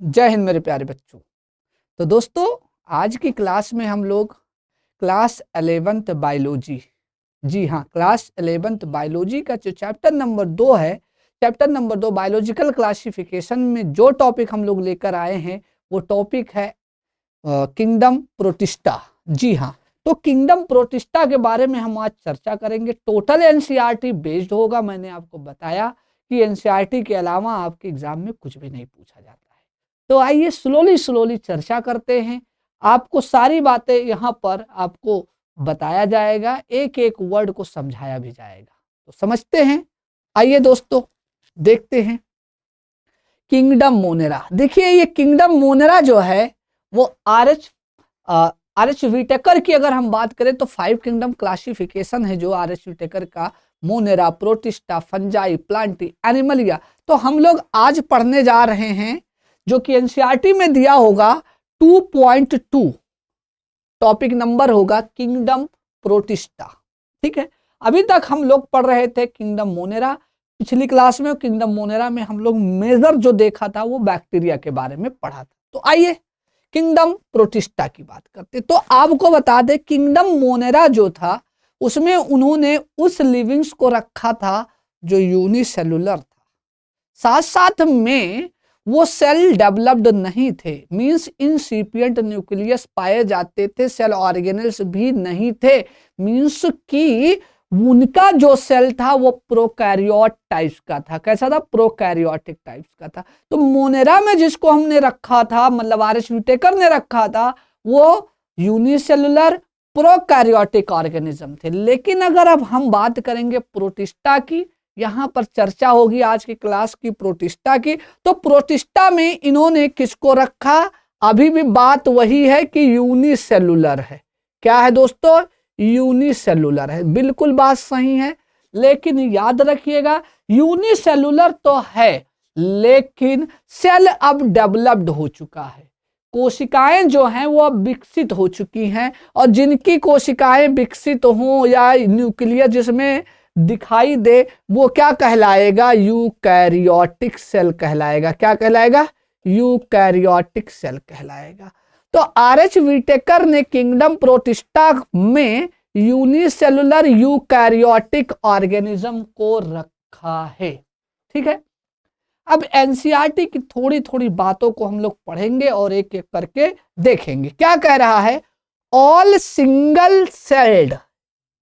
जय हिंद मेरे प्यारे बच्चों। तो दोस्तों, आज की क्लास में हम लोग क्लास 11th बायोलॉजी, जी हाँ, क्लास 11th बायोलॉजी का जो चैप्टर नंबर 2 है, चैप्टर नंबर 2 बायोलॉजिकल क्लासिफिकेशन में जो टॉपिक हम लोग लेकर आए हैं वो टॉपिक है किंगडम प्रोटिस्टा। जी हाँ, तो किंगडम प्रोटिस्टा के बारे में हम आज चर्चा करेंगे। टोटल एनसीईआरटी बेस्ड होगा। मैंने आपको बताया कि एनसीईआरटी के अलावा आपके एग्जाम में कुछ भी नहीं पूछा जाता है। तो आइए स्लोली स्लोली चर्चा करते हैं। आपको सारी बातें यहाँ पर आपको बताया जाएगा, एक एक वर्ड को समझाया भी जाएगा। तो समझते हैं। आइए दोस्तों देखते हैं किंगडम मोनेरा। देखिए ये किंगडम मोनेरा जो है वो आर एच विटेकर की अगर हम बात करें तो 5 किंगडम क्लासिफिकेशन है जो आर एच विटेकर का, Monera, protista, fungi, Plantae, Animalia. तो हम लोग आज पढ़ने जा रहे हैं जो कि एनसीईआरटी में दिया होगा 2.2, टॉपिक नंबर होगा किंगडम प्रोटिस्टा। ठीक है, अभी तक हम लोग पढ़ रहे थे किंगडम मोनेरा। पिछली क्लास में किंगडम मोनेरा में हम लोग मेजर जो देखा था वो बैक्टीरिया के बारे में पढ़ा था। तो आइए किंगडम प्रोटिस्टा की बात करते। तो आपको बता दें किंगडम मोनेरा जो था उसमें उन्होंने उस लिविंग्स को रखा था जो यूनिसेलुलर था, साथ साथ में वो सेल डेवलप्ड नहीं थे, मींस इंसिपिएंट न्यूक्लियस पाए जाते थे, सेल ऑर्गेनेल्स भी नहीं थे, मींस कि उनका जो सेल था वो प्रोकैरियोट टाइप्स का था। कैसा था? प्रोकैरियोटिक टाइप्स का था। तो मोनेरा में जिसको हमने रखा था, मतलब आर एच विटेकर ने रखा था, वो यूनिसेलुलर प्रोकैरियोटिक ऑर्गेनिज्म थे। लेकिन अगर अब हम बात करेंगे प्रोटिस्टा की, यहां पर चर्चा होगी आज की क्लास की प्रोटिस्टा की, तो प्रोटिस्टा में इन्होंने किसको रखा? अभी भी बात वही है कि यूनिसेलुलर है। क्या है दोस्तों? यूनिसेलुलर है। बिल्कुल बात सही है, लेकिन याद रखिएगा यूनिसेलुलर तो है लेकिन सेल अब डेवलप्ड हो चुका है। कोशिकाएं जो हैं वो अब विकसित हो चुकी हैं, और जिनकी कोशिकाएं विकसित हों या न्यूक्लियस जिसमें दिखाई दे वो क्या कहलाएगा? यूकैरियोटिक सेल कहलाएगा। क्या कहलाएगा? यूकैरियोटिक सेल कहलाएगा। तो आर एच विटेकर ने किंगडम प्रोटिस्टा में यूनिसेलुलर यूकैरियोटिक ऑर्गेनिज्म को रखा है। ठीक है, अब एनसीईआरटी की थोड़ी थोड़ी बातों को हम लोग पढ़ेंगे और एक एक करके देखेंगे। क्या कह रहा है? All single celled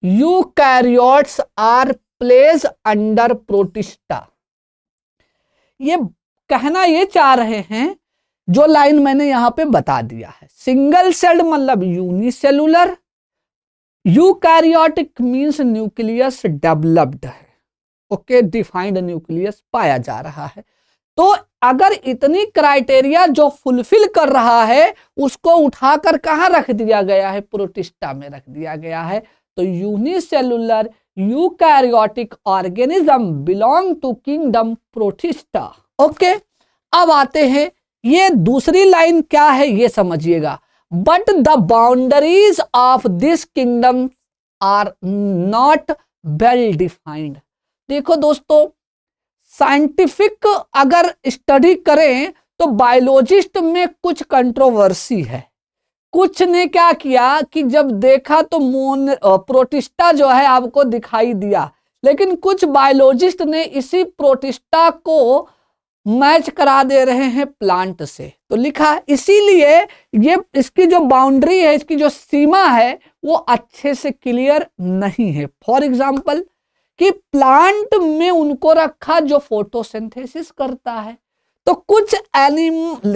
eukaryotes are place under protista. ये कहना ये चाह रहे हैं, जो लाइन मैंने यहां पे बता दिया है, सिंगल सेल्ड मतलब unicellular, eukaryotic means nucleus developed है। ओके, डिफाइंड न्यूक्लियस पाया जा रहा है। तो अगर इतनी क्राइटेरिया जो फुलफिल कर रहा है उसको उठाकर कहां रख दिया गया है? प्रोटिस्टा में रख दिया गया है। तो unicellular eukaryotic organism belong to kingdom protista. Okay, अब आते हैं, ये दूसरी लाइन क्या है ये समझिएगा। But the boundaries of this kingdom are not well defined. देखो दोस्तों, साइंटिफिक अगर स्टडी करें तो बायोलॉजिस्ट में कुछ कंट्रोवर्सी है। कुछ ने क्या किया कि जब देखा तो प्रोटिस्टा जो है आपको दिखाई दिया, लेकिन कुछ बायोलॉजिस्ट ने इसी प्रोटिस्टा को मैच करा दे रहे हैं प्लांट से। तो लिखा इसीलिए ये इसकी जो बाउंड्री है, इसकी जो सीमा है वो अच्छे से क्लियर नहीं है। फॉर एग्जाम्पल कि प्लांट में उनको रखा जो फोटोसिंथेसिस करता है, तो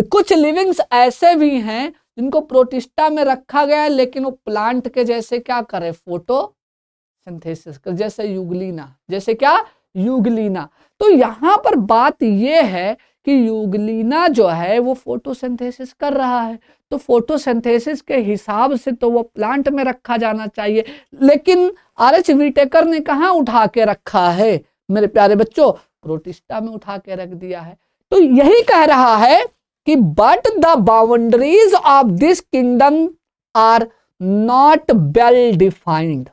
कुछ लिविंग्स ऐसे भी हैं जिनको प्रोटिस्टा में रखा गया है लेकिन वो प्लांट के जैसे क्या करे? फोटोसिंथेसिस कर, जैसे यूग्लिना। जैसे क्या? यूग्लिना। तो यहां पर बात यह है कि यूग्लिना जो है वो फोटोसिंथेसिस कर रहा है, तो फोटोसिंथेसिस के हिसाब से तो वो प्लांट में रखा जाना चाहिए, लेकिन आर एच विटेकर ने कहां उठा के रखा है मेरे प्यारे बच्चों? प्रोटिस्टा में उठा के रख दिया है। तो यही कह रहा है कि but the boundaries of this kingdom are not well defined.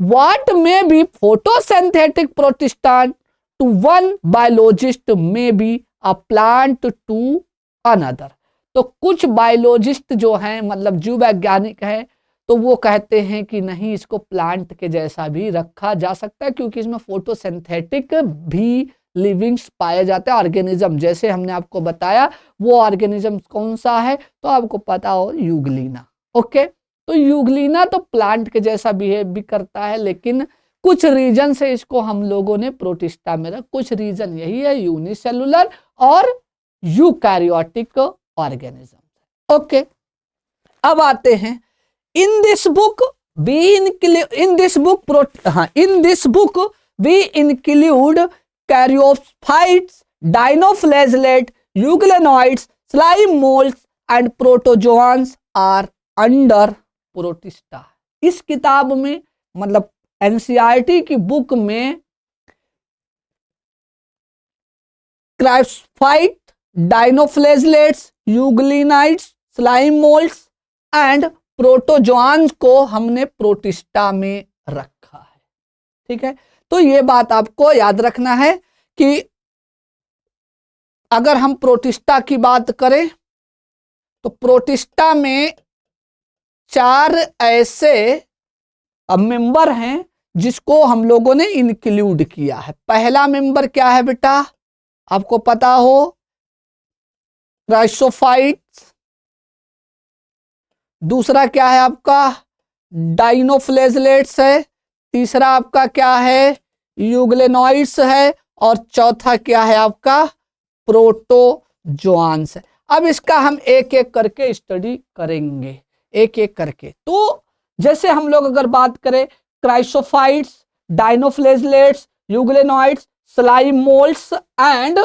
What may be photosynthetic protista to one biologist may be a plant to another. तो कुछ बायोलॉजिस्ट जो हैं, मतलब जीव वैज्ञानिक हैं, तो वो कहते हैं कि नहीं, इसको प्लांट के जैसा भी रखा जा सकता है, क्योंकि इसमें फोटोसिंथेटिक भी लिविंग्स पाए जाते हैं, ऑर्गेनिज्म। जैसे हमने आपको बताया वो ऑर्गेनिज्म कौन सा है, तो आपको पता हो, यूग्लिना। ओके, तो यूग्लिना तो प्लांट के जैसा बिहेव भी करता है, लेकिन कुछ रीजन से इसको हम लोगों ने प्रोटिस्टा में रखा। कुछ रीजन यही है, यूनिसेलुलर और यूकैरियोटिक ऑर्गेनिज्म। ओके, अब आते हैं in this book we include chrysophytes, dinoflagellate, euglenoids, slime moulds and protozoans are under protista. इस किताब में, मतलब एनसीईआरटी की बुक में, chrysophyte, dinoflagellates, euglenoids, slime moulds and protozoans को हमने प्रोटिस्टा में रखा है। ठीक है, तो ये बात आपको याद रखना है कि अगर हम प्रोटिस्टा की बात करें तो प्रोटिस्टा में 4 ऐसे मेंबर हैं जिसको हम लोगों ने इंक्लूड किया है। पहला मेंबर क्या है बेटा, आपको पता हो, क्राइसोफाइट्स। दूसरा क्या है आपका, डाइनोफ्लैजेलेट्स है। तीसरा आपका क्या है, यूग्लेनॉइड्स है। और चौथा क्या है आपका, प्रोटोजोआन्स है। अब इसका हम एक एक करके स्टडी करेंगे, एक एक करके। तो जैसे हम लोग अगर बात करें, chrysophytes, dinoflagellates, euglenoids, slime moulds and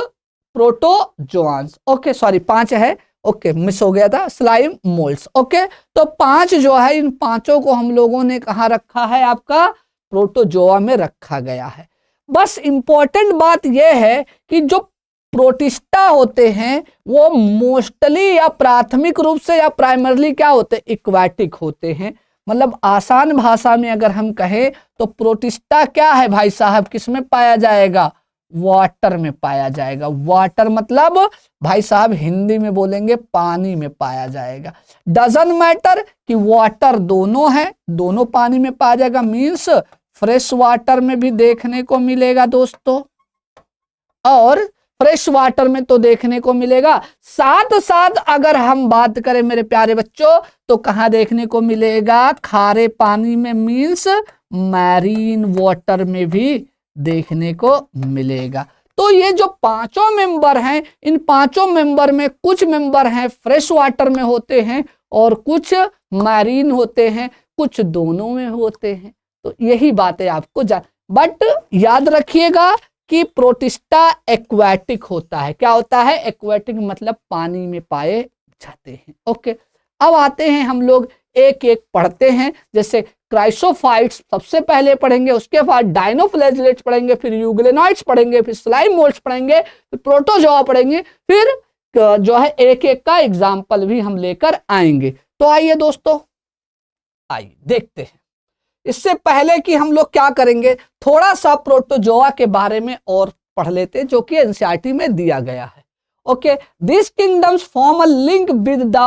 protozoans. Okay, sorry 5 है, ओके मिस हो गया था, स्लाइम मोल्ड्स। ओके, तो 5 जो है, इन पांचों को हम लोगों ने कहाँ रखा है, आपका प्रोटोजोआ में रखा गया है। बस इंपॉर्टेंट बात यह है कि जो प्रोटिस्टा होते हैं वो मोस्टली या प्राथमिक रूप से या प्राइमरली क्या होते हैं, इक्वाटिक होते हैं। मतलब आसान भाषा में अगर हम कहें तो प्रोटिस्टा क्या है भाई साहब, किसमें पाया जाएगा, वाटर में पाया जाएगा। वाटर मतलब भाई साहब हिंदी में बोलेंगे पानी में पाया जाएगा। डजंट मैटर कि वाटर दोनों है, दोनों पानी में पाया जाएगा, मीन्स फ्रेश वाटर में भी देखने को मिलेगा दोस्तों, और फ्रेश वाटर में तो देखने को मिलेगा। साथ साथ अगर हम बात करें मेरे प्यारे बच्चों, तो कहां देखने को मिलेगा, खारे पानी में, मीन्स मैरीन वाटर में भी देखने को मिलेगा। तो ये जो पांचों मेंबर हैं, इन पांचों मेंबर में कुछ मेंबर हैं फ्रेश वाटर में होते हैं और कुछ मैरीन होते हैं, कुछ दोनों में होते हैं। तो यही बातें आपको बट याद रखिएगा कि प्रोटिस्टा एक्वाटिक होता है। क्या होता है, एक्वाटिक मतलब पानी में पाए जाते हैं। ओके, अब आते हैं हम लोग एक एक पढ़ते हैं। जैसे क्राइसोफाइट्स सबसे पहले पढ़ेंगे, उसके बाद डाइनोफ्लैजेलेट्स पढ़ेंगे, फिर यूग्लेनॉइड्स पढ़ेंगे, फिर स्लाइम मोल्ड्स पढ़ेंगे, फिर प्रोटोजोआ पढ़ेंगे, फिर जो है एक एक का एग्जाम्पल भी हम लेकर आएंगे। तो आइए दोस्तों, आइए देखते हैं। इससे पहले कि हम लोग क्या करेंगे, थोड़ा सा प्रोटोजोआ के बारे में और पढ़ लेते हैं, जो कि एनसीईआरटी में दिया गया है। Okay, this kingdoms form a link with the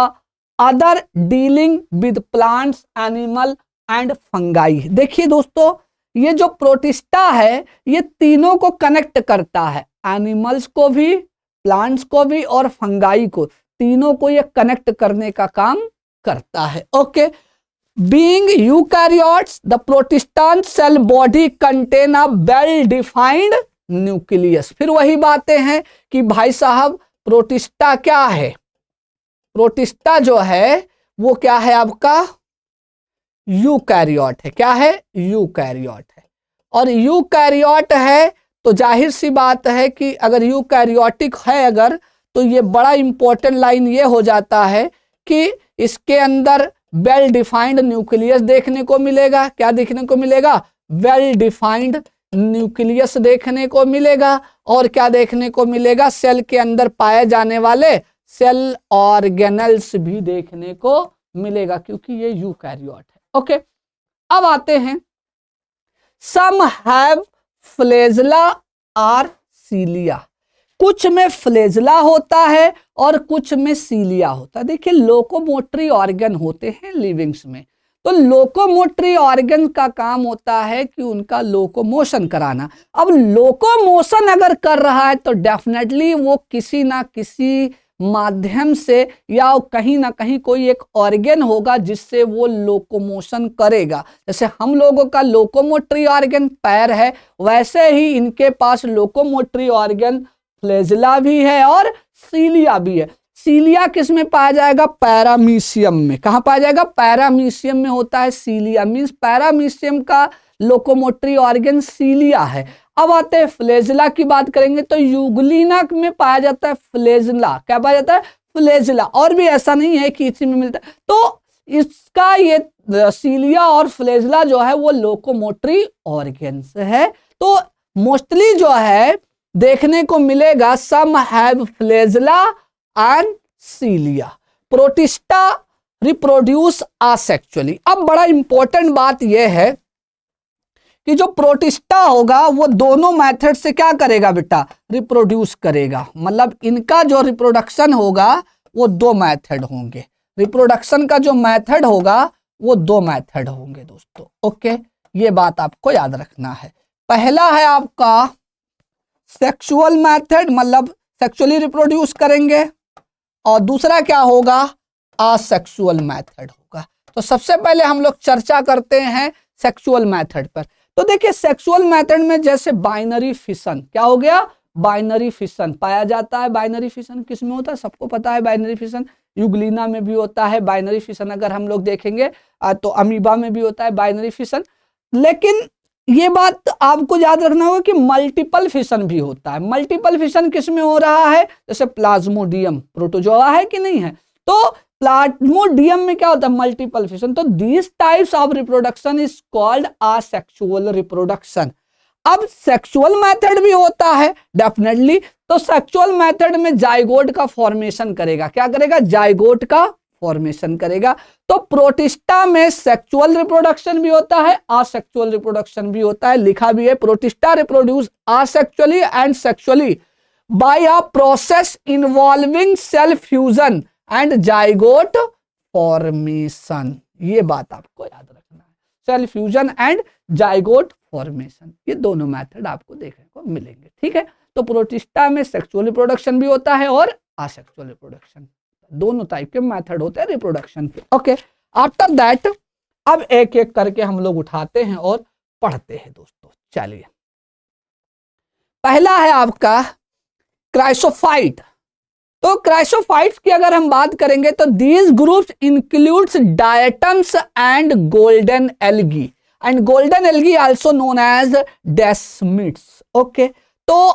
other dealing with plants, animal and fungi. देखिए दोस्तों, ये जो प्रोटिस्टा है ये तीनों को कनेक्ट करता है, एनिमल्स को भी, प्लांट्स को भी और फंगाई को, तीनों को ये कनेक्ट करने का काम करता है। Okay, Being eukaryotes, the protista cell body contain a well-defined nucleus। फिर वही बातें हैं कि भाई साहब प्रोटिस्टा क्या है, प्रोटिस्टा जो है वो क्या है आपका, यूकैरियोट है। क्या है, यूकैरियोट है। और यूकैरियोट है तो जाहिर सी बात है कि अगर यूकैरियोटिक है अगर, तो ये बड़ा इंपॉर्टेंट लाइन ये हो जाता है कि इसके अंदर वेल डिफाइंड न्यूक्लियस देखने को मिलेगा। क्या देखने को मिलेगा, वेल डिफाइंड न्यूक्लियस देखने को मिलेगा। और क्या देखने को मिलेगा, सेल के अंदर पाए जाने वाले सेल ऑर्गेनल्स भी देखने को मिलेगा, क्योंकि ये यूकैरियोट है। ओके, अब आते हैं, सम हैव फ्लैजेला और सीलिया। कुछ में फ्लेजला होता है और कुछ में सीलिया होता है। देखिए लोकोमोटरी ऑर्गन होते हैं लिविंग्स में, तो लोकोमोटरी ऑर्गन का काम होता है कि उनका लोकोमोशन कराना। अब लोकोमोशन अगर कर रहा है तो डेफिनेटली वो किसी ना किसी माध्यम से या कहीं ना कहीं कोई एक ऑर्गन होगा जिससे वो लोकोमोशन करेगा। जैसे हम लोगों का लोकोमोटरी ऑर्गन पैर है, वैसे ही इनके पास लोकोमोटरी ऑर्गन फ्लेजिला भी है और सीलिया भी है। सीलिया किस में पाया जाएगा? पैरामीशियम में। कहां पाया जाएगा? पैरामीशियम में होता है सीलिया, मींस पैरामीशियम का लोकोमोटरी ऑर्गन सीलिया है। अब आते हैं फ्लेजिला की बात करेंगे तो यूग्लिना में पाया जाता है फ्लेजिला। क्या पाया जाता है? फ्लेजिला। और भी ऐसा नहीं है कि इसी में मिलता है। तो इसका ये सीलिया और फ्लेजिला जो है वो लोकोमोटरी ऑर्गन्स है। तो मोस्टली जो है देखने को मिलेगा some have flagella and cilia. Protista reproduce asexually. अब बड़ा इंपॉर्टेंट बात यह है कि जो प्रोटिस्टा होगा वो दोनों मेथड से क्या करेगा बेटा? रिप्रोड्यूस करेगा। मतलब इनका जो रिप्रोडक्शन होगा वो दो मेथड होंगे। रिप्रोडक्शन का जो मेथड होगा वो दो मेथड होंगे दोस्तों। ओके, ये बात आपको याद रखना है। पहला है आपका सेक्सुअल मेथड, मतलब सेक्सुअली रिप्रोड्यूस करेंगे, और दूसरा क्या होगा? असेक्सुअल मेथड होगा। तो सबसे पहले हम लोग चर्चा करते हैं सेक्सुअल मेथड पर। तो देखिए सेक्सुअल मेथड में जैसे बाइनरी फिशन, क्या हो गया? बाइनरी फिशन पाया जाता है। बाइनरी फिशन किस में होता है? सबको पता है बाइनरी फिशन यूग्लिना में भी होता है। बाइनरी फिशन अगर हम लोग देखेंगे तो अमीबा में भी होता है बाइनरी फिशन। लेकिन ये बात आपको याद रखना होगा कि मल्टीपल फिशन भी होता है। मल्टीपल फिशन किस में हो रहा है? जैसे प्लाज्मोडियम, प्रोटोजोआ है कि नहीं है? तो प्लाज्मोडियम में क्या होता है? Multiple fission. तो this types of reproduction is called asexual reproduction. अब सेक्सुअल मेथड भी होता है डेफिनेटली। तो सेक्सुअल मेथड में जाइगोट का फॉर्मेशन करेगा। क्या करेगा? जाइगोट का फॉर्मेशन करेगा। तो प्रोटिस्टा में सेक्सुअल रिप्रोडक्शन भी होता है, असेक्सुअल रिप्रोडक्शन भी होता है। लिखा भी है protista reproduce asexually and sexually by a process involving cell fusion and zygote formation. ये बात आपको याद रखना है, cell fusion and zygote formation. ये दोनों मेथड आपको देखने को मिलेंगे। ठीक है, तो प्रोटिस्टा में सेक्सुअल रिप्रोडक्शन भी होता है और असेक्सुअल रिप्रोडक्शन, दोनों टाइप के मेथड होते हैं रिप्रोडक्शन के। ओके, आफ्टर दैट अब एक एक करके हम लोग उठाते हैं और पढ़ते हैं दोस्तों। चलिए, पहला है आपका क्राइसोफाइट। तो क्राइसोफाइट्स की अगर हम बात करेंगे तो these groups includes diatoms and golden algae and golden algae also known as desmids. Okay, तो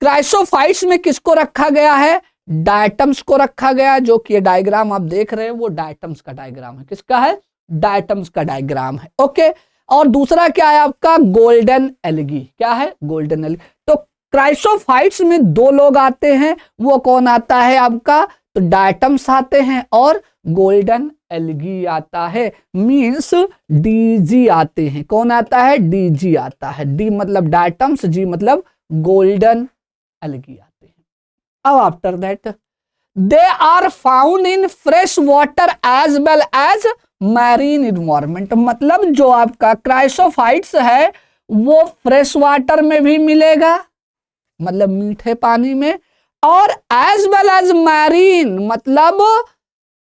क्राइसोफाइट्स में किसको रखा गया है? डायटम्स को रखा गया, जो कि ये डायग्राम आप देख रहे हैं वो डायटम्स का डायग्राम है। किसका है? डायटम्स का डायग्राम है। ओके, और दूसरा क्या है आपका? Golden algae. क्या है? Golden algae. तो क्राइसोफाइट्स में दो लोग आते हैं, वो कौन आता है आपका? तो डायटम्स आते हैं और गोल्डन एल्गी आता है, मींस डीजी आते हैं। कौन आता है? डीजी आता है। डी मतलब डायटम्स, जी मतलब गोल्डन एल्गी आते हैं। अब after that they are found in fresh water as well as marine environment. मतलब जो आपका क्राइसोफाइट्स है वो फ्रेश वाटर में भी मिलेगा, मतलब मीठे पानी में, और एज वेल एज मैरीन मतलब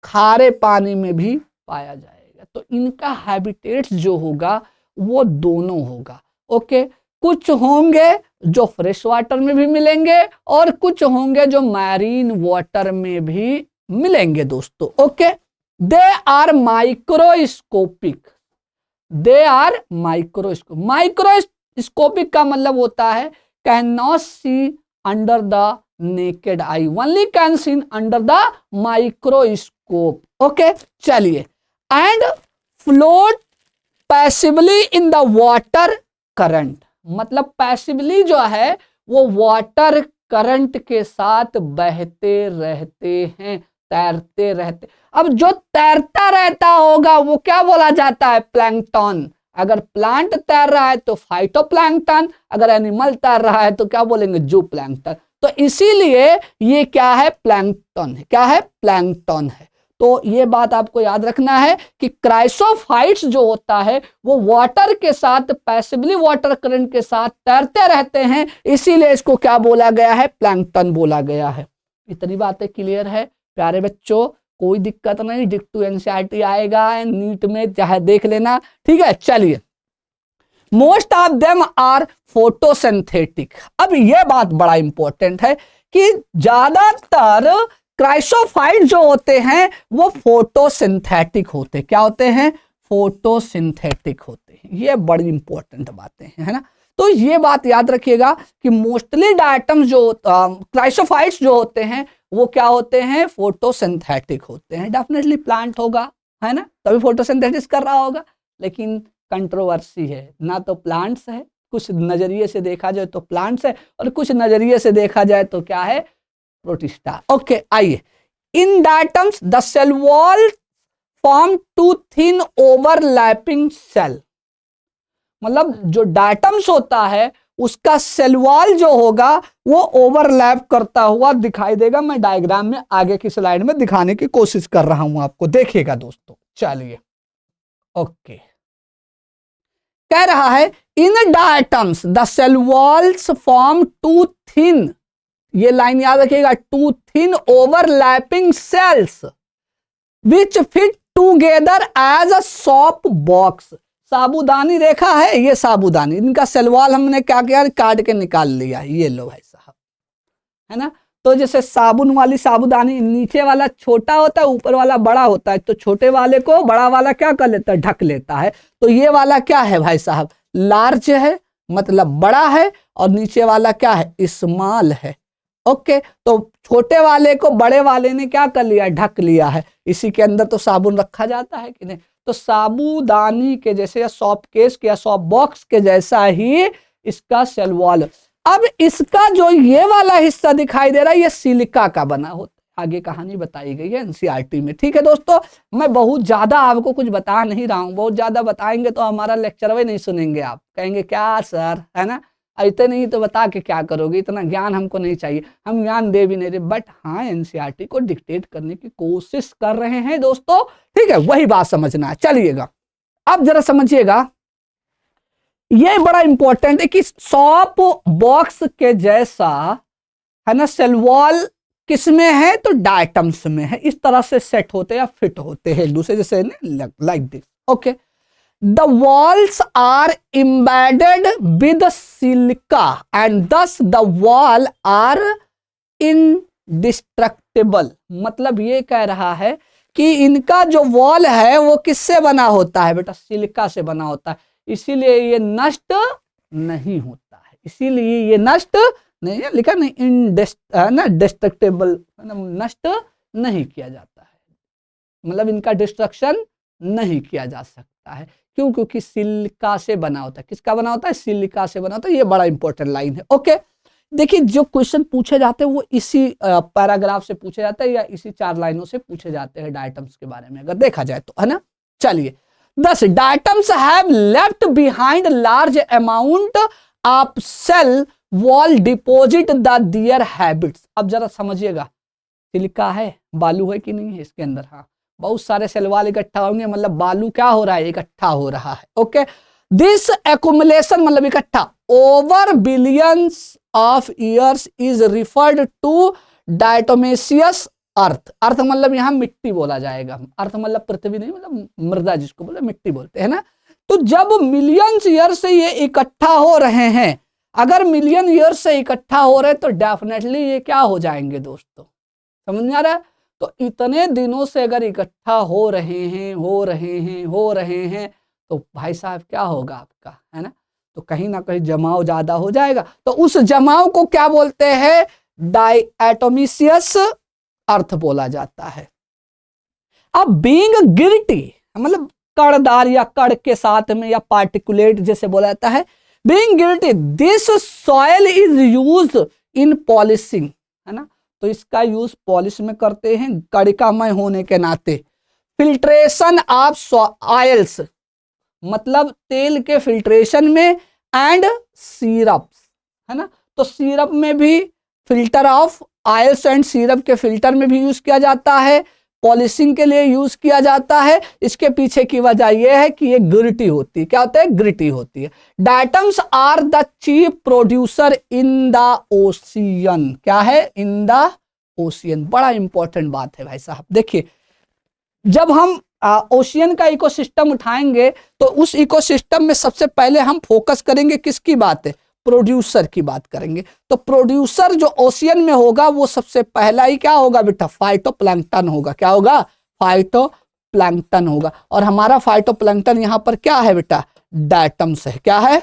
खारे पानी में भी पाया जाएगा। तो इनका हैबिटेट्स जो होगा वो दोनों होगा। ओके, कुछ होंगे जो फ्रेश वाटर में भी मिलेंगे और कुछ होंगे जो मैरीन वाटर में भी मिलेंगे दोस्तों। Okay, they are microscopic. They are microscopic. Microscopic का मतलब होता है can not see under the naked eye, only can see under the microscope. Okay, चलिए, and float passively in the water current. मतलब पैसिवली जो है वो वाटर करंट के साथ बहते रहते हैं, तैरते रहते। अब जो तैरता रहता होगा वो क्या बोला जाता है? प्लैंकटन। अगर प्लांट तैर रहा है तो फाइटोप्लैंकटन, अगर एनिमल तैर रहा है तो क्या बोलेंगे? जूप्लैंकटन। तो इसीलिए ये क्या है, प्लैंकटन है। क्या है, प्लैंकटन है। तो ये बात आपको याद रखना है कि क्राइसोफाइट्स जो होता है वो वाटर के साथ, पैसिवली वाटर करंट के साथ तैरते रहते हैं, इसीलिए इसको क्या बोला गया है, प्लैंकटन बोला गया है। इतनी बातें क्लियर है प्यारे बच्चों, कोई दिक्कत नहीं। डिक्टू एनसीईआरटी आएगा नीट में, चाहे देख लेना, ठीक है। चलिए, most of them are photosynthetic. अब यह बात बड़ा इंपॉर्टेंट है कि ज्यादातर क्राइसोफाइट जो होते हैं वो फोटोसिंथेटिक होते हैं। क्या होते हैं, फोटोसिंथेटिक होते हैं। ये बड़ी इंपॉर्टेंट बातें हैं, है ना। तो ये बात याद रखिएगा कि मोस्टली डायटम्स जो क्राइसोफाइट्स जो होते हैं वो क्या होते हैं, फोटोसिंथेटिक होते हैं। डेफिनेटली प्लांट होगा, है ना, तभी फोटोसिंथेसिस कर रहा होगा। लेकिन कंट्रोवर्सी है, ना तो प्लांट्स है, कुछ नजरिए से देखा जाए तो प्लांट्स है, और कुछ नजरिए से देखा जाए तो क्या है, प्रोटिस्टा। ओके, आइए, in diatoms the cell wall form two thin overlapping cell. मतलब जो डायटम्स होता है उसका सेल वॉल जो होगा वो ओवरलैप करता हुआ दिखाई देगा। मैं डायग्राम में आगे की स्लाइड में दिखाने की कोशिश कर रहा हूं आपको, देखिएगा दोस्तों। चलिए, ओके, कह रहा है in diatoms the cell walls form two thin, ये लाइन याद रखिएगा, two thin overlapping cells which fit together as a soap box. साबुदानी रेखा है, ये साबुदानी, इनका सेल वॉल हमने क्या किया, काट के निकाल लिया। ये लो भाई साहब, है ना। तो जैसे साबुन वाली साबुदानी, नीचे वाला छोटा होता है, ऊपर वाला बड़ा होता है, तो छोटे वाले को बड़ा वाला क्या कर लेता है, ढक लेता है। तो ये वाला क्या है भाई साहब, लार्ज है, मतलब बड़ा है, और नीचे वाला क्या है, स्मॉल है। ओके, तो छोटे वाले को बड़े वाले ने क्या कर लिया, ढक लिया है। इसी के अंदर तो साबुन रखा जाता है कि नहीं। तो साबुदानी के जैसे, या सॉप केस के, या सॉप बॉक्स के जैसा ही इसका सेल वॉल। अब इसका जो ये वाला हिस्सा दिखाई दे रहा है, ये सिलिका का बना होता है। आगे कहानी बताई गई है एनसीईआरटी में, ठीक है दोस्तों। मैं बहुत ज्यादा आपको कुछ बता नहीं रहा हूं, बहुत ज्यादा बताएंगे तो हमारा लेक्चर भी नहीं सुनेंगे, आप कहेंगे क्या सर, है ना, इतने नहीं तो बता के क्या करोगे, इतना ज्ञान हमको नहीं चाहिए, हम ज्ञान दे भी नहीं रहे। बट हाँ, एनसीईआरटी को डिक्टेट करने की कोशिश कर रहे हैं दोस्तों, ठीक है, वही बात समझना है। चलिएगा, अब जरा समझिएगा, ये बड़ा इंपॉर्टेंट है कि सॉप बॉक्स के जैसा, है ना, सेल वॉल किस में है, तो डायटम्स में है। इस तरह से सेट होते या फिट होते हैं एक दूसरे जैसे, like this. Okay, the walls are embedded with silica and thus the wall are indestructible। मतलब ये कह रहा है कि इनका जो वॉल है वो किससे बना होता है बेटा, सिलिका से बना होता है, इसीलिए ये नष्ट नहीं होता है, इसीलिए ये नष्ट नहीं है, लिखा नहीं, ना डिस्ट्रक्टेबल, नष्ट नहीं किया जाता है, मतलब इनका डिस्ट्रक्शन नहीं किया जा सकता है। क्यों, क्योंकि सिलिका से बना होता है। किसका बना होता है, सिलिका से बना होता है। ये बड़ा इंपॉर्टेंट लाइन है। ओके, देखिए, जो क्वेश्चन पूछे जाते हैं वो इसी पैराग्राफ से पूछे जाते हैं, या इसी 4 लाइनों से पूछे जाते हैं डायटम्स के बारे में, अगर देखा जाए तो, है ना। चलिए, 10 diatoms have left behind large amount of cell wall deposit the their habits. अब जरा समझिएगा, सिलिका है, बालू है कि नहीं है इसके अंदर, हाँ, बहुत सारे सेल वॉल इकट्ठा होंगे, मतलब बालू क्या हो रहा है, इकट्ठा हो रहा है। ओके, दिस एक्युमुलेशन मतलब इकट्ठा over billions of years is referred to diatomaceous earth. Earth मतलब यहाँ मिट्टी बोला जाएगा, अर्थ मतलब पृथ्वी नहीं, मतलब मृदा जिसको बोले, मिट्टी बोलते हैं ना। तो जब मिलियंस ईयर से ये इकट्ठा हो रहे हैं, अगर मिलियन ईयर से इकट्ठा हो रहे तो डेफिनेटली ये क्या हो जाएंगे दोस्तों, समझ में आ रहा है। तो इतने दिनों से अगर इकट्ठा हो रहे हैं तो भाई साहब क्या होगा आपका, है ना, तो कहीं ना कहीं जमाव ज्यादा हो जाएगा। तो उस जमाव को क्या बोलते हैं, डायटोमेशियस अर्थ बोला जाता है। अब बीइंग गिल्टी मतलब कड़दार या कड़ के साथ में, या पार्टिकुलेट जैसे बोला जाता है, being guilty this soil is used in polishing, है ना, तो इसका यूज पॉलिश में करते हैं कड़िकामय होने के नाते। फिल्ट्रेशन ऑफ ऑयल्स मतलब तेल के फिल्ट्रेशन में, एंड सिरप, है ना, तो सिरप में भी filter of oils and syrup के फिल्टर में भी यूज किया जाता है, पॉलिशिंग के लिए यूज किया जाता है। इसके पीछे की वजह यह है कि ये ग्रिटी होती है। क्या होता है? ग्रिटी होती है। Diatoms are the chief producer in the ocean. क्या है? In the ocean. बड़ा इंपॉर्टेंट बात है भाई साहब। देखिए, जब हम ओशियन का इकोसिस्टम उठाएंगे तो उस इकोसिस्टम में सबसे पहले हम फोकस करेंगे किसकी बात है? प्रोड्यूसर की बात करेंगे। तो प्रोड्यूसर जो ओशियन में होगा वो सबसे पहला ही क्या होगा बेटा? फाइटोप्लैंक्टन होगा। क्या होगा? फाइटोप्लैंक्टन होगा। और हमारा फाइटोप्लैंक्टन यहां पर क्या है बेटा? डायटम्स है। क्या है?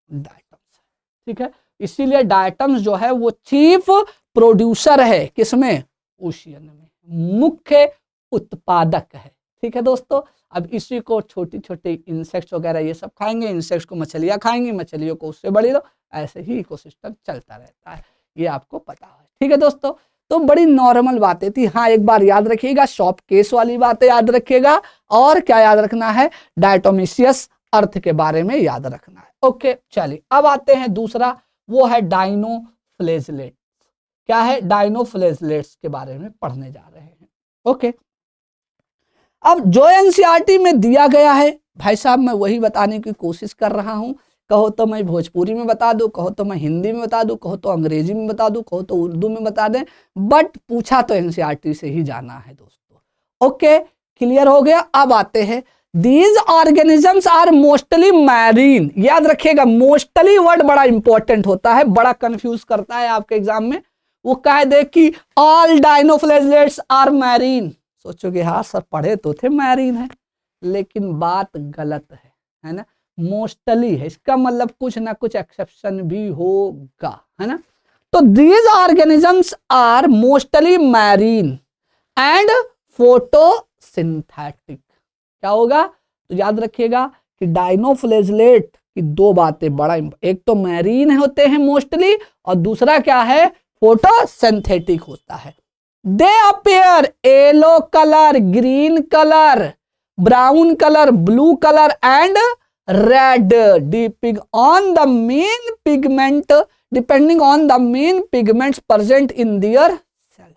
डायटम्स। ठीक है, इसीलिए डायटम्स जो है वो चीफ प्रोड्यूसर है किसमें? ओशियन में, मुख्य उत्पादक है। ठीक है दोस्तों, अब इसी को छोटी छोटी इंसेक्ट्स वगैरह ये सब खाएंगे, इंसेक्ट्स को मछलियां खाएंगी, मछलियों को उससे बड़ी लो, ऐसे ही इकोसिस्टम चलता रहता है, ये आपको पता है। ठीक है दोस्तों, तो बड़ी नॉर्मल बातें थी। हाँ, एक बार याद रखिएगा, शॉप केस वाली बातें याद रखिएगा, और क्या याद रखना है? डायटोमिशियस अर्थ के बारे में याद रखना है। ओके, चलिए अब आते हैं दूसरा, वो है डायनोफ्लेजलेट। क्या है? डायनोफ्लेजलेट्स के बारे में पढ़ने जा रहे हैं। ओके, अब जो एनसीईआरटी में दिया गया है भाई साहब, मैं वही बताने की कोशिश कर रहा हूं। कहो तो मैं भोजपुरी में बता दूं, कहो तो मैं हिंदी में बता दूं, कहो तो अंग्रेजी में बता दूं, कहो तो उर्दू में बता दें, बट पूछा तो एनसीईआरटी से ही जाना है दोस्तों। ओके, क्लियर हो गया। अब आते हैं, these organisms are mostly marine. याद रखिएगा, मोस्टली वर्ड बड़ा इंपॉर्टेंट होता है, बड़ा कंफ्यूज करता है आपके एग्जाम में। वो कह दे कि ऑल डायनोफ्लेजलेट्स आर मैरीन, सोचोगे हाँ सर पढ़े तो थे मैरीन है, लेकिन बात गलत है ना? मोस्टली है, इसका मतलब कुछ ना कुछ एक्सेप्शन भी होगा, है ना? तो these organisms are mostly marine and photosynthetic. क्या होगा? तो याद रखिएगा कि डायनोफ्लेजलेट की दो बातें बड़ा, एक तो मैरीन होते हैं मोस्टली, और दूसरा क्या है? फोटोसिंथेटिक होता है। They appear yellow color, green color, brown color, blue color and red, depending on the main pigments present in their cell।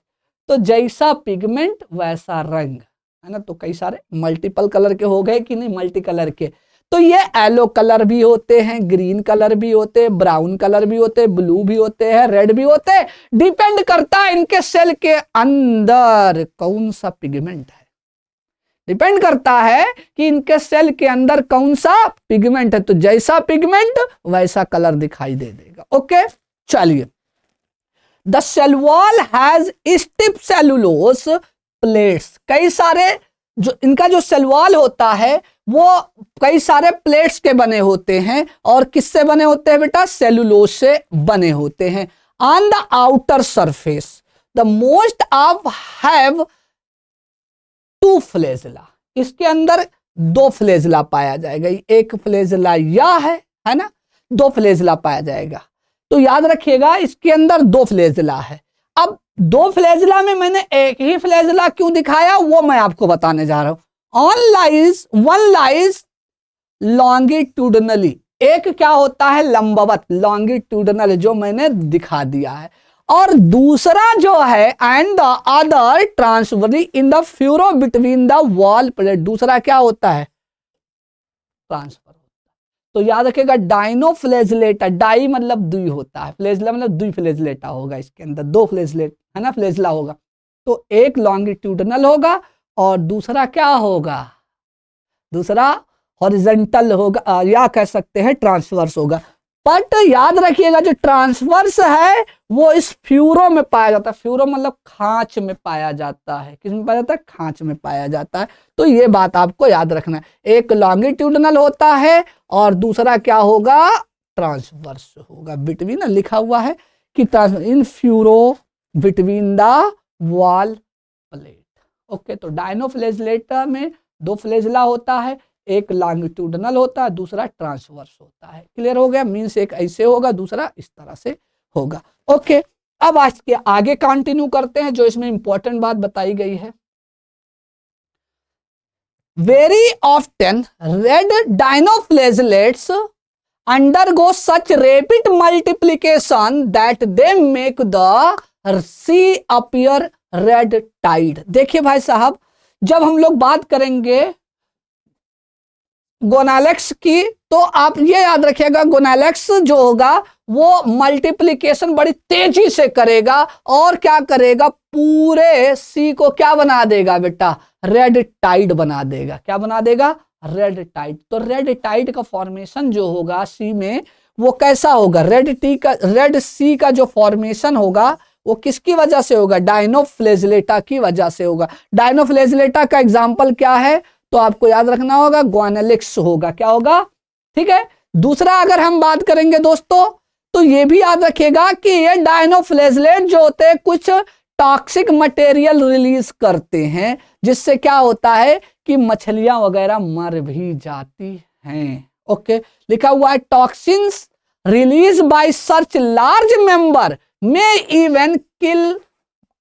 तो जैसा पिगमेंट वैसा रंग, है ना? तो कई सारे मल्टीपल कलर के हो गए कि नहीं? मल्टी कलर के। तो ये येलो कलर भी होते हैं, ग्रीन कलर भी होते हैं, ब्राउन कलर भी होते हैं, ब्लू भी होते हैं, रेड भी होते हैं। डिपेंड करता है इनके सेल के अंदर कौन सा पिगमेंट है। डिपेंड करता है कि इनके सेल के अंदर कौन सा पिगमेंट है। तो जैसा पिगमेंट वैसा कलर दिखाई दे देगा। ओके, चलिए। The cell wall has stiff cellulose plates. कई सारे जो इनका जो सेल वॉल होता है वो कई सारे प्लेट्स के बने होते हैं। और किससे बने होते हैं बेटा? सेलुलोज से बने होते हैं। On the outer surface the most of have two flagella. इसके अंदर दो फ्लेजला पाया जाएगा। एक फ्लेजला यह है ना? दो फ्लेजला पाया जाएगा। तो याद रखिएगा इसके अंदर दो फ्लेजला है। अब दो फ्लेजला में मैंने एक ही फ्लेजला क्यों दिखाया वो मैं आपको बताने जा रहा हूं। वन लाइज लॉन्गिट्यूडनली, एक क्या होता है? लंबवत, लॉन्गिट्यूडनल, जो मैंने दिखा दिया है। और दूसरा जो है and the other transversely in the furrow between the wall plate. दूसरा क्या होता है? ट्रांसफर। तो याद रखिएगा डायनोफ्लेजलेटा, डाई मतलब दुई होता है, फ्लेजला मतलब दुई फ्लेजलेटा होगा। इसके अंदर दो फ्लेजलेट है ना, फ्लेजला होगा। तो एक लॉन्गिट्यूडनल होगा और दूसरा क्या होगा? दूसरा हॉरिजॉन्टल होगा, या कह सकते हैं ट्रांसवर्स होगा। बट याद रखिएगा जो ट्रांसवर्स है वो इस फ्यूरो में पाया जाता है। फ्यूरो मतलब खांच में पाया जाता है। किस में पाया जाता है? खांच में पाया जाता है। तो ये बात आपको याद रखना है, एक लॉन्गिट्यूडनल होता है और दूसरा क्या होगा? ट्रांसवर्स होगा। बिटवीन लिखा हुआ है कि in furrow between the wall plate. Okay, तो डायनोफ्लेजलेटा में दो फ्लेजला होता है, एक लॉन्गिट्यूडनल होता है, दूसरा ट्रांसवर्स होता है। क्लियर हो गया? मीन्स एक ऐसे होगा, दूसरा इस तरह से होगा। ओके, अब आज के आगे कंटिन्यू करते हैं जो इसमें इंपॉर्टेंट बात बताई गई है। Very often red डायनोफ्लेजलेट्स undergo such rapid multiplication that they make the sea appear red tide। देखिए भाई साहब, जब हम लोग बात करेंगे गोनालेक्स की, तो आप ये याद रखिएगा, गोनालेक्स जो होगा वो मल्टीप्लिकेशन बड़ी तेजी से करेगा और क्या करेगा, पूरे सी को क्या बना देगा बेटा, रेड टाइड बना देगा। क्या बना देगा, रेड टाइड। तो रेड टाइड का फॉर्मेशन जो होगा सी में वो कैसा होगा, रेड सी का जो फॉर्मेशन होगा वो किसकी वजह से होगा, डायनोफ्लेजिलेटा की वजह से होगा। डायनोफ्लेजिलेटा का एग्जाम्पल क्या है, तो आपको याद रखना होगा गोनालेक्स होगा। क्या होगा, ठीक है। दूसरा अगर हम बात करेंगे दोस्तों, तो ये भी याद रखिएगा कि ये डायनोफ्लेजिलेट जो होते हैं कुछ टॉक्सिक मटेरियल रिलीज करते हैं, जिससे क्या होता है कि मछलियां वगैरह मर भी जाती हैं। ओके, लिखा हुआ है toxins release by such large member may even kill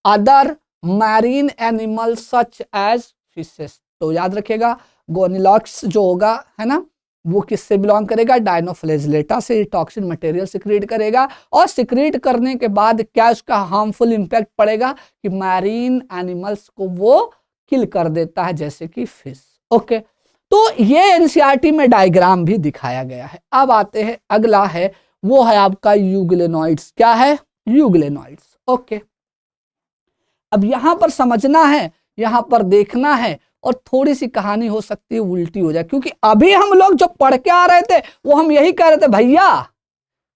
other marine animal such as fishes. तो याद रखिएगा गोनालेक्स जो होगा है ना, वो किससे बिलोंग करेगा, डायनोफ्लेजिलेटा से टॉक्सिन मटेरियल सिक्रीट करेगा, और सिक्रीट करने के बाद क्या उसका हार्मफुल इंपैक्ट पड़ेगा कि मैरीन एनिमल्स को वो किल कर देता है, जैसे कि फिश। ओके, तो ये एनसीईआरटी में डायग्राम भी दिखाया गया है। अब आते हैं, अगला है वो है आपका यूग्लेनॉइड्स। क्या है, यूग्लेनॉइड्स। ओके, अब यहां पर समझना है, यहां पर देखना है, और थोड़ी सी कहानी हो सकती है उल्टी हो जाए, क्योंकि अभी हम लोग जो पढ़ के आ रहे थे वो हम यही कह रहे थे भैया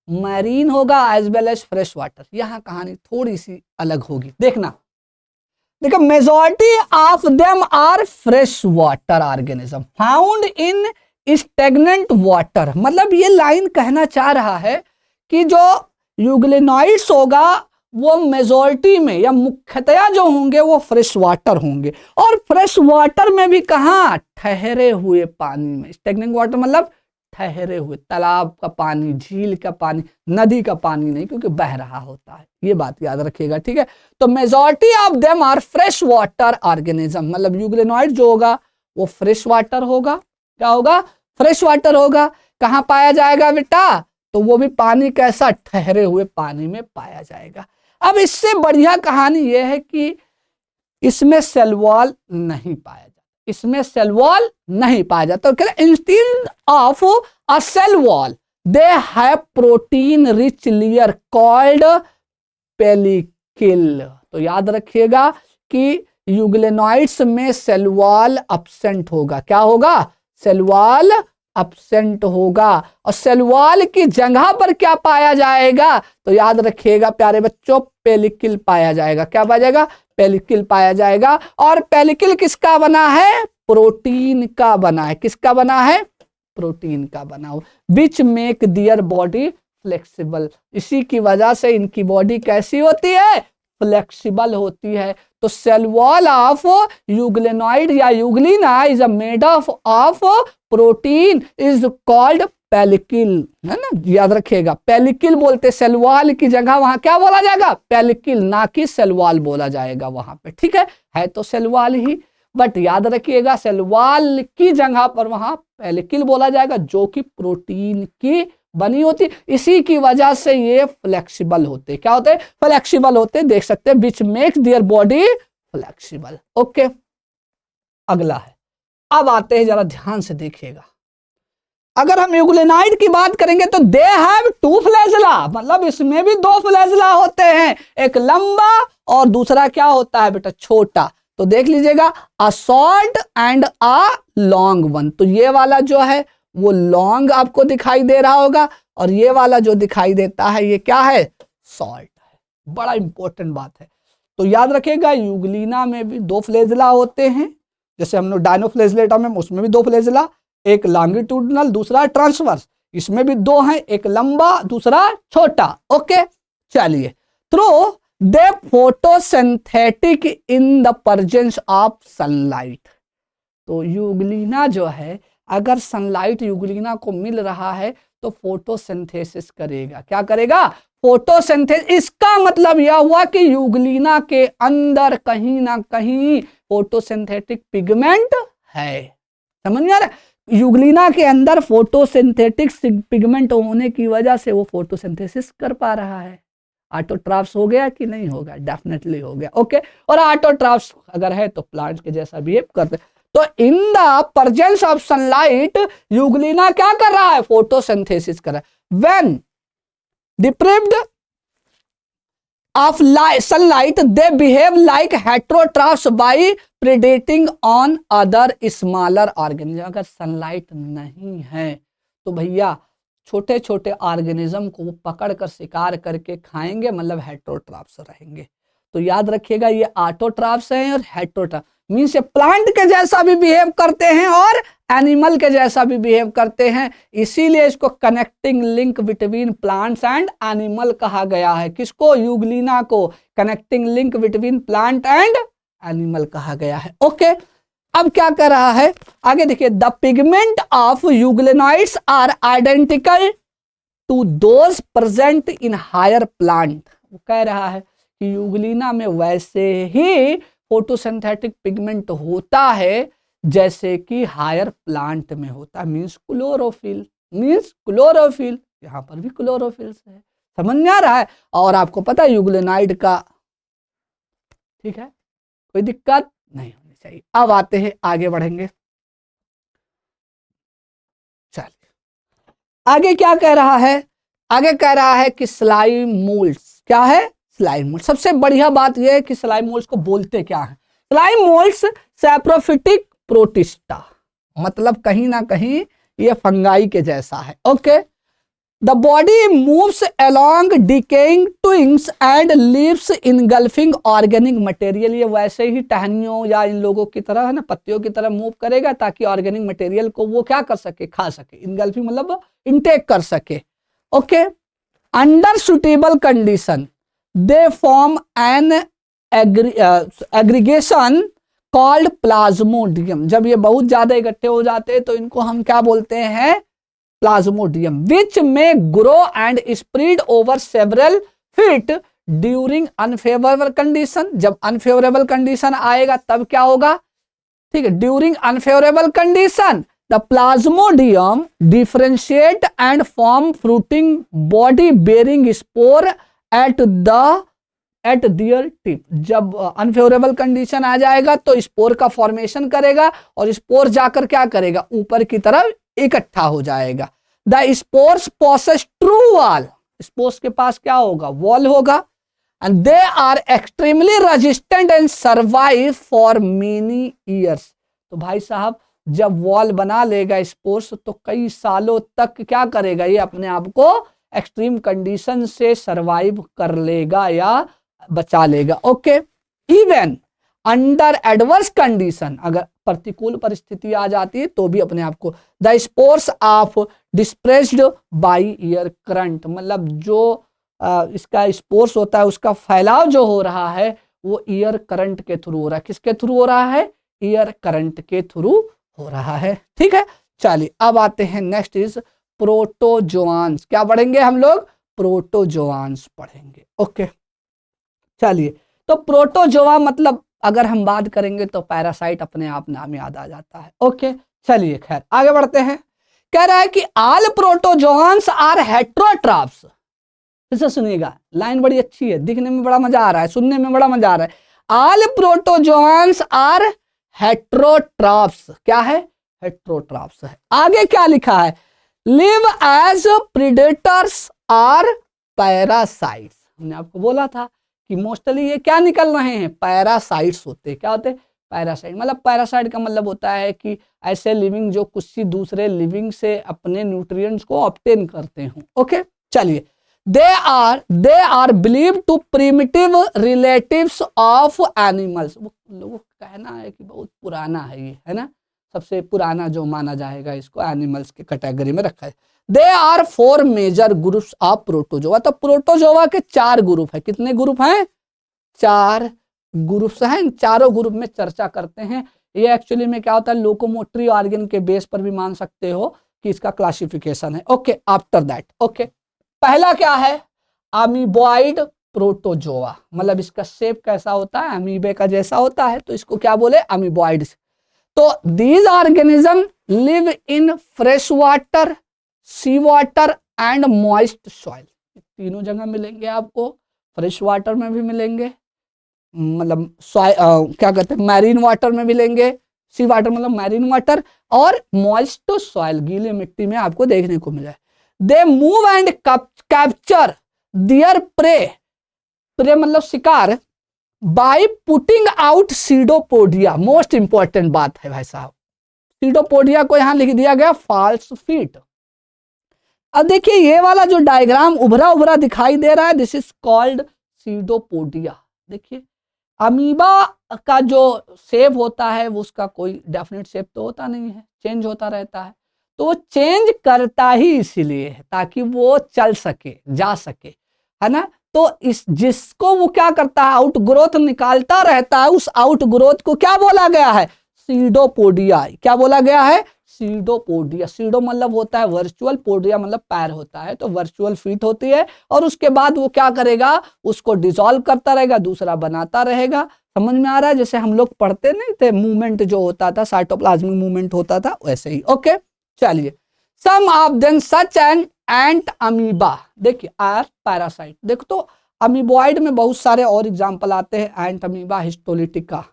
मैरीन होगा as well as fresh water. यहां कहानी थोड़ी सी अलग होगी, देखना। देखो, majority of them are fresh water organism found in stagnant water. मतलब ये लाइन कहना चाह रहा है कि जो यूग्लेनॉइड्स होगा वो मेजॉरिटी में या मुख्यतया जो होंगे वो फ्रेश वाटर होंगे, और फ्रेश वाटर में भी कहाँ, ठहरे हुए पानी में। स्टेगनेंट वाटर मतलब ठहरे हुए, तालाब का पानी, झील का पानी, नदी का पानी नहीं, क्योंकि बह रहा होता है। ये बात याद रखिएगा, ठीक है। तो majority of them are fresh water organism, मतलब यूग्लेनॉइड जो होगा वो फ्रेश वाटर होगा। क्या होगा, फ्रेश वाटर होगा। कहाँ पाया जाएगा बेटा, तो वो भी पानी कैसा, ठहरे हुए पानी में पाया जाएगा। अब इससे बढ़िया कहानी यह है कि इसमें सेल वॉल नहीं पाया जाता, इसमें सेल वॉल नहीं पाया जाता। तो instead of a cell wall they have protein rich layer called pellicle. तो याद रखिएगा कि यूग्लेनॉइड्स में सेल वॉल एब्सेंट होगा। क्या होगा, सेल वॉल एब्सेंट होगा, और सेल वॉल की जगह पर क्या पाया जाएगा, तो याद रखिएगा प्यारे बच्चों, पेलिकिल पाया जाएगा। क्या पाया जाएगा, पेलिकिल पाया जाएगा। और पेलिकिल किसका बना है, प्रोटीन का बना है। किसका बना है, प्रोटीन का बना हो, which make their body flexible. इसी की वजह से इनकी बॉडी कैसी होती है, फ्लेक्सिबल होती है। तो सेल वॉल ऑफ यूग्लेनॉइड या euglena is made of protein is called pellicle, है ना, याद रखिएगा। पेलिकिल बोलते, सेल वॉल की जगह वहां क्या बोला जाएगा, पेलिकिल, ना कि सेल वॉल बोला जाएगा वहां पे, ठीक है तो सेल वॉल ही, बट याद रखिएगा सेल वॉल की जगह पर वहां पेलिकिल बोला जाएगा, जो कि प्रोटीन की बनी होती। इसी की वजह से ये फ्लेक्सिबल होते। क्या होते, फ्लेक्सिबल होते, देख सकते हैं, which makes their body flexible. Okay, अगला है, अब आते हैं, जरा ध्यान से देखिएगा। अगर हम यूग्लेनाइड की बात करेंगे तो दे हैव टू फ्लैजेला, मतलब इसमें भी दो फ्लैजेला होते हैं, एक लंबा और दूसरा क्या होता है बेटा, छोटा। तो देख लीजिएगा, a short and a long one. तो ये वाला जो है वो लॉन्ग आपको दिखाई दे रहा होगा, और ये वाला जो दिखाई देता है ये क्या है, शॉर्ट है। बड़ा इंपॉर्टेंट बात है। तो याद रखिएगा, यूग्लिना में भी दो फ्लैजेला होते हैं, जैसे हम लोग डायनोफ्लेजिलेटा में, उसमें भी दो फ्लैजेला, एक लॉन्गिट्यूडनल दूसरा ट्रांसवर्स, इसमें भी दो हैं, एक लंबा दूसरा छोटा। ओके, चलिए, through they photosynthetic in the presence of sunlight. तो यूग्लिना जो है, अगर सनलाइट यूग्लिना को मिल रहा है तो फोटोसिंथेसिस करेगा। क्या करेगा, फोटोसिंथेसिस। इसका मतलब यह हुआ कि यूग्लिना के अंदर कहीं ना कहीं फोटोसिंथेटिक पिगमेंट है। समझ में आ रहा है, यूग्लिना के अंदर फोटोसिंथेटिक पिगमेंट होने की वजह से वो फोटोसिंथेसिस कर पा रहा है। ऑटोट्रॉफ्स हो गया कि नहीं होगा? डेफिनेटली हो गया। ओके, और ऑटोट्रॉफ्स अगर है तो प्लांट के जैसा बिहेव करते। तो in the presence of sunlight euglena क्या कर रहा है? फोटोसिंथेसिस कर रहा है। When deprived of sunlight they behave like heterotrophs by predating on other smaller organisms। अगर सनलाइट नहीं है तो भैया छोटे छोटे ऑर्गेनिज्म को पकड़ कर शिकार करके खाएंगे, मतलब हेटेरोट्रॉफ्स रहेंगे। तो याद रखिएगा ये ऑटोट्रॉफ्स हैं और हेटेरोट्रॉफ्स मींस ये प्लांट के जैसा भी बिहेव करते हैं और एनिमल के जैसा भी बिहेव करते हैं। इसीलिए इसको connecting link between plants and animal कहा गया है। किसको? यूग्लिना को connecting link between plant and animal कहा गया है। ओके, अब क्या कर रहा है आगे देखिए। The pigment of euglenoids are identical to those present in higher plant. वो कह रहा है कि यूग्लिना में वैसे ही फोटोसिंथेटिक पिगमेंट होता है जैसे कि हायर प्लांट में होता है। मींस क्लोरोफिल, यहां पर भी क्लोरोफिल है। समझ में आ रहा है? और आपको पता है यूग्लिनाइड का, ठीक है, कोई दिक्कत नहीं होनी चाहिए। अब आते हैं, आगे बढ़ेंगे। चलिए आगे क्या कह रहा है? आगे कह रहा है कि स्लाइम मोल्ड्स क्या है? Slime mould. सबसे बढ़िया बात यह है कि स्लाइम मोल्ड्स को बोलते क्या है? स्लाइम मोल्ड्स सैप्रोफिटिक प्रोटिस्टा, मतलब कहीं ना कहीं ये फंगाई के जैसा है। Okay, the body moves along decaying twigs and leaves engulfing organic material. ये वैसे ही टहनियों या इन लोगों की तरह है ना, पत्तियों की तरह मूव करेगा ताकि ऑर्गेनिक मटेरियल को वो क्या कर सके? खा सके। इनगल्फिंग मतलब इनटेक कर सके। Okay, under suitable condition they form an aggregation called plasmodium। जब ये बहुत ज्यादा इकट्ठे हो जाते हैं तो इनको हम क्या बोलते हैं? Plasmodium. which may grow and spread over several feet during unfavorable condition। जब unfavorable condition आएगा तब क्या होगा? ठीक है, during unfavorable condition the plasmodium differentiate and form fruiting body bearing spore at their tip. जब अनफेवरेबल कंडीशन आ जाएगा तो स्पोर का फॉर्मेशन करेगा और स्पोर जाकर क्या करेगा? ऊपर की तरफ इकट्ठा हो जाएगा। The spores possess true wall. Spores के पास क्या होगा? वॉल होगा। And they are extremely resistant and survive for many years. तो भाई साहब जब वॉल बना लेगा स्पोर्स तो कई सालों तक क्या करेगा? ये अपने आप को एक्सट्रीम कंडीशन से सरवाइव कर लेगा या बचा लेगा। Okay, even under adverse condition, अगर प्रतिकूल परिस्थिति आ जाती है तो भी अपने आप को। The spores of dispersed by air current, मतलब जो इसका स्पोर्स होता है उसका फैलाव जो हो रहा है वो एयर करंट के थ्रू हो रहा है। किसके थ्रू हो रहा है? एयर करंट के थ्रू हो रहा है। ठीक है, चलिए अब आते हैं नेक्स्ट इज प्रोटोजोआंस। क्या पढ़ेंगे हम लोग? प्रोटोजोआंस पढ़ेंगे। ओके, चलिए तो प्रोटोजोआ मतलब अगर हम बात करेंगे तो पैरासाइट अपने आप नाम याद आ जाता है। ओके, चलिए खैर आगे बढ़ते हैं। कह रहा है कि ऑल प्रोटोजोआंस आर हेटेरोट्रॉफ्स। फिर से सुनिएगा, लाइन बड़ी अच्छी है, दिखने में बड़ा मजा आ रहा है, सुनने में बड़ा मजा आ रहा है। All protozoans are heterotrophs. क्या है? हेटेरोट्रॉफ्स है। आगे क्या लिखा है? Live as predators are parasites. हमने आपको बोला था कि मोस्टली ये क्या निकल रहे हैं? पैरासाइट्स होते हैं। क्या होते हैं? पैरासाइट। मतलब पैरासाइट का मतलब होता है कि ऐसे लिविंग जो किसी दूसरे लिविंग से अपने न्यूट्रिएंट्स को ऑब्टेन करते हो। ओके, चलिए they are believed to primitive relatives of animals। वो लोगों का कहना है कि बहुत पुराना है ये, है ना, सबसे पुराना जो माना जाएगा इसको एनिमल्स के कैटेगरी में रखा है। They are 4 major groups of protozoa. तो प्रोटोजोआ के 4 ग्रुप है। कितने ग्रुप हैं? 4 ग्रुप्स हैं। चारों ग्रुप में चर्चा करते हैं। ये एक्चुअली में क्या होता है? लोकोमोटरी ऑर्गन के बेस पर भी मान सकते हो कि इसका क्लासिफिकेशन है। ओके, आफ्टर दैट ओके, पहला क्या है? Amoeboid protozoa. मतलब इसका शेप कैसा होता है? अमीबे का जैसा होता है, तो इसको क्या बोले? अमीबॉइड। तो these organism live in fresh water, sea water and moist soil. तीनों जगह मिलेंगे आपको, फ्रेश वाटर में भी मिलेंगे, मतलब क्या कहते हैं मैरीन वाटर में मिलेंगे, सी वाटर मतलब मैरीन वाटर, और मॉइस्ट सॉइल गीले मिट्टी में आपको देखने को मिला है। They move and capture their prey, prey मतलब शिकार, by putting out pseudopodia. Most important बात है भाई साहब, सीडोपोडिया को यहां लिख दिया गया फॉल्स फीट। अब देखिए ये वाला जो डायग्राम उभरा उभरा दिखाई दे रहा है, दिस इज कॉल्ड सीडोपोडिया। देखिए अमीबा का जो शेप होता है वो उसका कोई डेफिनेट शेप तो होता नहीं है, चेंज होता रहता है। तो वो चेंज करता ही इसीलिए है ताकि वो चल सके, जा सके, है ना। तो इस जिसको वो क्या करता है, आउट ग्रोथ निकालता रहता है, उस आउट ग्रोथ को क्या बोला गया है, सीडोपोडिया। क्या बोला गया है, सीडोपोडिया। सीडो मतलब होता है वर्चुअल, पोडिया मतलब पैर होता है, तो वर्चुअल फीट होती है। और उसके बाद वो क्या करेगा, उसको डिसॉल्व करता रहेगा, दूसरा बनाता रहेगा। समझ में आ रहा है, जैसे हम लोग पढ़ते नहीं थे मूवमेंट जो होता था, साइटोप्लाज्मिक मूवमेंट होता था, वैसे ही। ओके चलिए, some of them such entamoeba, देखिए आर पैरासाइट। देखो तो अमीबॉइड में बहुत सारे और एग्जाम्पल आते हैं, एंट अमीबा हिस्टोलिटिका,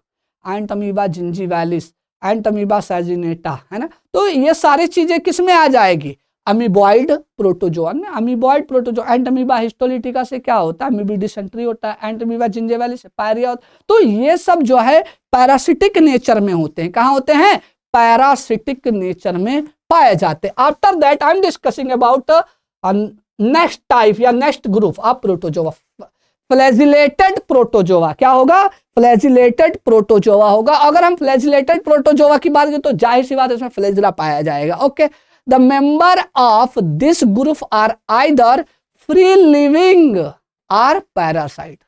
एंट अमीबा जिंजीवैलिस, एंट अमीबा सैजिनेटा, है ना। तो ये सारी चीजें किस में आ जाएगी, अमीबॉइड प्रोटोजोआ में। अमीबॉइड प्रोटोजोआ, एंट अमीबा हिस्टोलिटिका से क्या होता है, अमीबी डिसेंट्री होता है, एंट अमीबा जिंजीवैलिस से पायरिया होता है। तो ये सब जो है पैरासिटिक नेचर में होते हैं। कहाँ होते हैं, पैरासिटिक नेचर में पाए जाते हैं। After that I am discussing about next type या next group of protozoa, flagellated protozoa. क्या होगा, फ्लैजिलेटेड प्रोटोजोआ होगा। अगर हम फ्लैजिलेटेड प्रोटोजोआ की बात करें तो जाहिर सी बात है इसमें फ्लैजिला पाया जाएगा। Okay, the member of this group are either free living or parasite,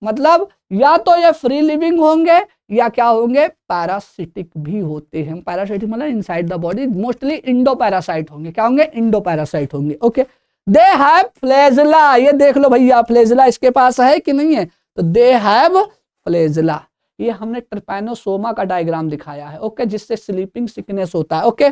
मतलब या तो ये फ्री लिविंग होंगे या क्या होंगे, पैरासिटिक भी होते हैं। पैरासिटिक मतलब inside the body, mostly Indo parasite होंगे। क्या होंगे, इंडो पैरासाइट होंगे। ओके, दे हैव फ्लैजिला, ये देख लो भैया फ्लैजिला इसके पास है कि नहीं है, तो दे हैव फ्लैजिला। ये हमने ट्रिपैनोसोमा का डायग्राम दिखाया है, ओके, जिससे स्लीपिंग सिकनेस होता है। Okay,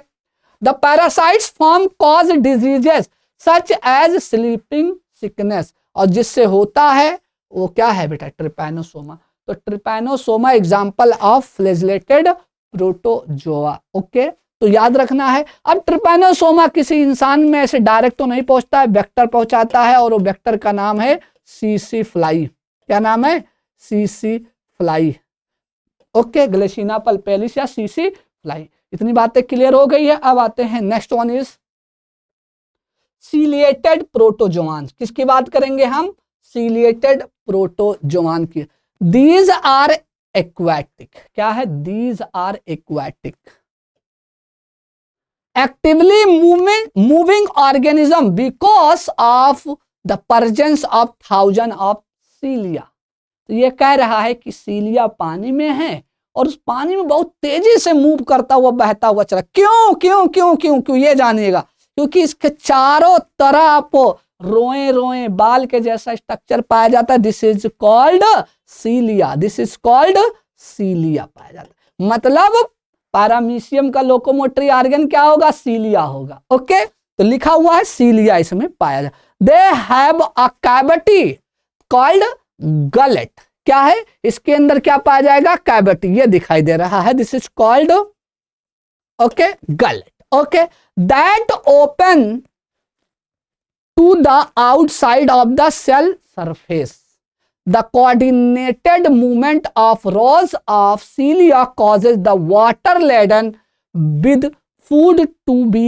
the parasites form cause diseases such as sleeping sickness, और जिससे होता है वो क्या है बेटा, ट्रिपैनोसोमा। तो Trypanosoma example of flagellated protozoa. Okay, तो याद रखना है। अब ट्रिपैनोसोमा किसी इंसान में ऐसे डायरेक्ट तो नहीं पहुंचता है, वेक्टर पहुंचाता है, और वो वेक्टर का नाम है सीसी फ्लाई। क्या नाम है, सीसी फ्लाई। ओके, ग्लेशिना पल्पेलिस या सीसी फ्लाई। इतनी बातें क्लियर हो गई है। अब आते हैं next one is ciliated protozoan. किसकी बात करेंगे हम, सीलिएटेड प्रोटोजोआन की। दीज आर एक्वाटिक, क्या है, these are aquatic actively moving organism because of the presence of thousand of cilia. तो ये कह रहा है कि सीलिया पानी में है और उस पानी में बहुत तेजी से मूव करता हुआ, बहता हुआ चला। क्यों क्यों क्यों क्यों क्यों, ये जानिएगा। क्योंकि इसके चारों तरफ रोए रोए बाल के जैसा स्ट्रक्चर पाया जाता है, this is called cilia, this is called cilia पाया जाता है। मतलब पैरामीशियम का लोकोमोटरी ऑर्गन क्या होगा, सीलिया होगा। ओके, तो लिखा हुआ है सीलिया इसमें पाया जाता। They have a cavity called gullet, क्या है, इसके अंदर क्या पाया जाएगा, कैविटी, ये दिखाई दे रहा है, this is called okay gullet. Okay, that open to the outside of the cell surface. The coordinated movement of rows of cilia causes the water laden with food to be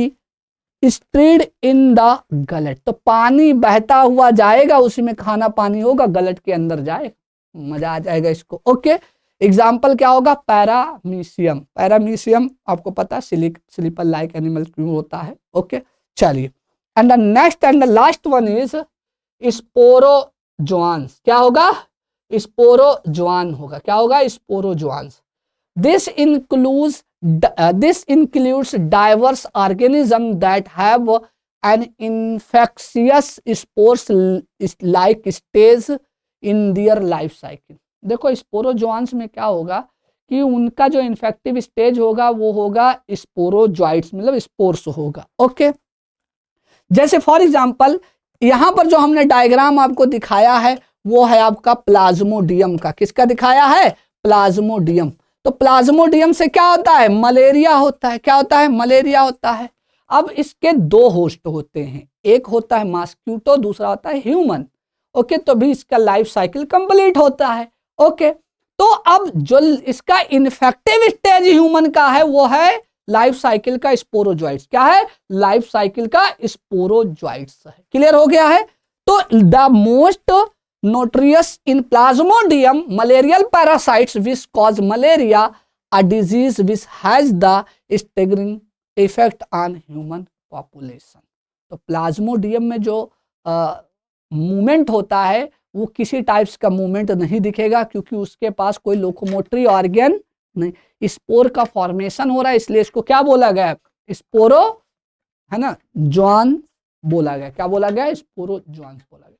stored in the gullet। तो पानी बहता हुआ जाएगा, उसी में खाना पानी होगा, गलट के अंदर जाएगा, मजा आ जाएगा इसको। ओके, एग्जाम्पल क्या होगा, पैरामीशियम। पैरामीशियम आपको पता है स्लीपर लाइक एनिमल क्यों होता है। ओके, चलिए, and the next and the last one is sporozoans. क्या होगा, स्पोरोजोआन होगा। क्या होगा, sporozoans. This includes diverse organisms that have an infectious spores like stage in their life cycle। देखो स्पोरोजोआन्स में क्या होगा कि उनका जो इन्फेक्टिव स्टेज होगा वो होगा स्पोरोजॉइट्स, मतलब स्पोर्स होगा। ओके, जैसे फॉर एग्जांपल यहां पर जो हमने डायग्राम आपको दिखाया है वो है आपका प्लाज्मोडियम का। किसका दिखाया है? प्लाज्मोडियम। तो प्लाज्मोडियम से क्या होता है? मलेरिया होता है। क्या होता है? मलेरिया होता है। अब इसके दो होस्ट होते हैं, एक होता है मॉस्क्यूटो, दूसरा होता है ह्यूमन। ओके, तो भी इसका लाइफ साइकिल कंप्लीट होता है। ओके, तो अब जो इसका इन्फेक्टिव स्टेज ह्यूमन का है वो है लाइफ साइकिल का स्पोरोजॉइट्स। क्या है? लाइफ साइकिल का स्पोरोजॉइट्स है। क्लियर हो गया है? तो the most notorious in plasmodium malarial parasites which cause malaria, a disease which has the staggering effect on human population. तो प्लाज्मोडियम में जो मूवमेंट होता है वो किसी टाइप्स का मूवमेंट नहीं दिखेगा, क्योंकि उसके पास कोई लोकोमोटरी ऑर्गन नहीं। स्पोर का फॉर्मेशन हो रहा है, इसलिए इसको क्या बोला गया? स्पोरो, है ना, जॉन बोला गया। क्या बोला गया? स्पोरो जॉन्स बोला गया।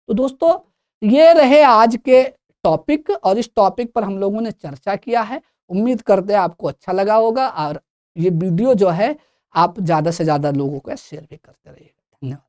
तो दोस्तों ये रहे आज के टॉपिक, और इस टॉपिक पर हम लोगों ने चर्चा किया है। उम्मीद करते हैं आपको अच्छा लगा होगा, और ये वीडियो जो है आप ज़्यादा से ज़्यादा लोगों को शेयर भी करते रहिए। धन्यवाद।